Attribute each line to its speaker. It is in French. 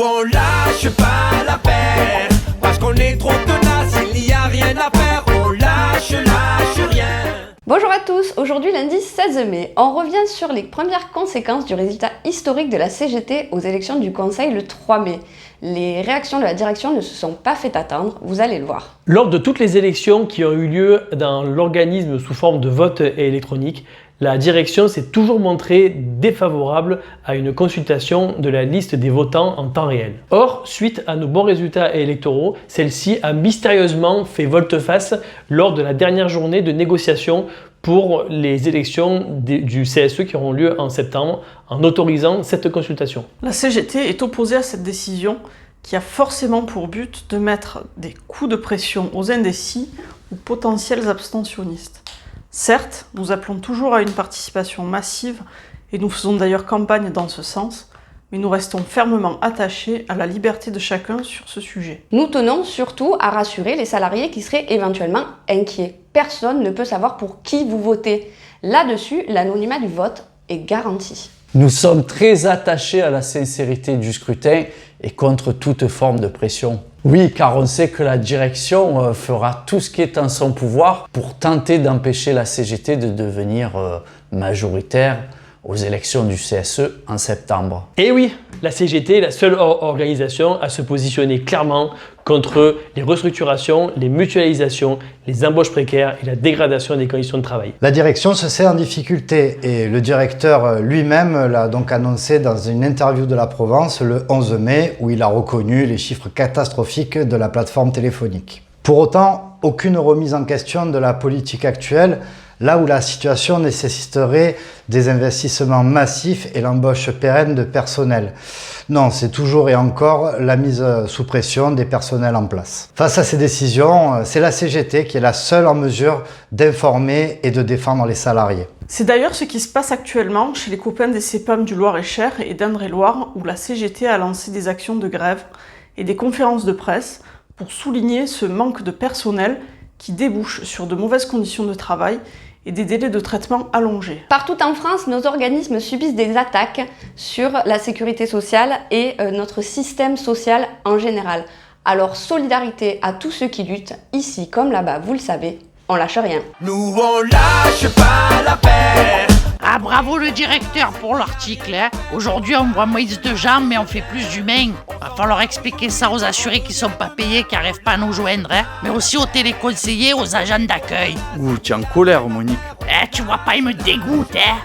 Speaker 1: on lâche pas l'affaire, parce qu'on est trop tenace, il n'y a rien à faire, on lâche rien.
Speaker 2: Bonjour à tous, aujourd'hui lundi 16 mai, on revient sur les premières conséquences du résultat historique de la CGT aux élections du Conseil le 3 mai. Les réactions de la direction ne se sont pas fait attendre, vous allez le voir.
Speaker 3: Lors de toutes les élections qui ont eu lieu dans l'organisme sous forme de vote électronique, la direction s'est toujours montrée défavorable à une consultation de la liste des votants en temps réel. Or, suite à nos bons résultats électoraux, celle-ci a mystérieusement fait volte-face lors de la dernière journée de négociation pour les élections du CSE qui auront lieu en septembre, en autorisant cette consultation.
Speaker 4: La CGT est opposée à cette décision qui a forcément pour but de mettre des coups de pression aux indécis ou potentiels abstentionnistes. Certes, nous appelons toujours à une participation massive et nous faisons d'ailleurs campagne dans ce sens, mais nous restons fermement attachés à la liberté de chacun sur ce sujet.
Speaker 2: Nous tenons surtout à rassurer les salariés qui seraient éventuellement inquiets. Personne ne peut savoir pour qui vous votez. Là-dessus, l'anonymat du vote est garanti.
Speaker 5: Nous sommes très attachés à la sincérité du scrutin et contre toute forme de pression. Oui, car on sait que la direction fera tout ce qui est en son pouvoir pour tenter d'empêcher la CGT de devenir majoritaire aux élections du CSE en septembre.
Speaker 3: Et oui, la CGT est la seule organisation à se positionner clairement contre les restructurations, les mutualisations, les embauches précaires et la dégradation des conditions de travail.
Speaker 6: La direction se sait en difficulté et le directeur lui-même l'a donc annoncé dans une interview de la Provence le 11 mai où il a reconnu les chiffres catastrophiques de la plateforme téléphonique. Pour autant, aucune remise en question de la politique actuelle, là où la situation nécessiterait des investissements massifs et l'embauche pérenne de personnel. Non, c'est toujours et encore la mise sous pression des personnels en place. Face à ces décisions, c'est la CGT qui est la seule en mesure d'informer et de défendre les salariés.
Speaker 4: C'est d'ailleurs ce qui se passe actuellement chez les copains des CEPAM du Loir-et-Cher et d'Indre-et-Loire où la CGT a lancé des actions de grève et des conférences de presse pour souligner ce manque de personnel qui débouche sur de mauvaises conditions de travail et des délais de traitement allongés.
Speaker 2: Partout en France, nos organismes subissent des attaques sur la sécurité sociale et notre système social en général. Alors solidarité à tous ceux qui luttent, ici comme là-bas, vous le savez, on lâche rien.
Speaker 1: Nous on lâche pas l'affaire.
Speaker 7: Ah bravo le directeur pour l'article, hein. Aujourd'hui on voit Moïse de jambes mais on fait plus d'humains. Va falloir expliquer ça aux assurés qui sont pas payés, qui arrivent pas à nous joindre, hein. Mais aussi aux téléconseillers, aux agents d'accueil.
Speaker 8: Ouh, tu es en colère, Monique.
Speaker 7: Tu vois pas, ils me dégoûtent, hein.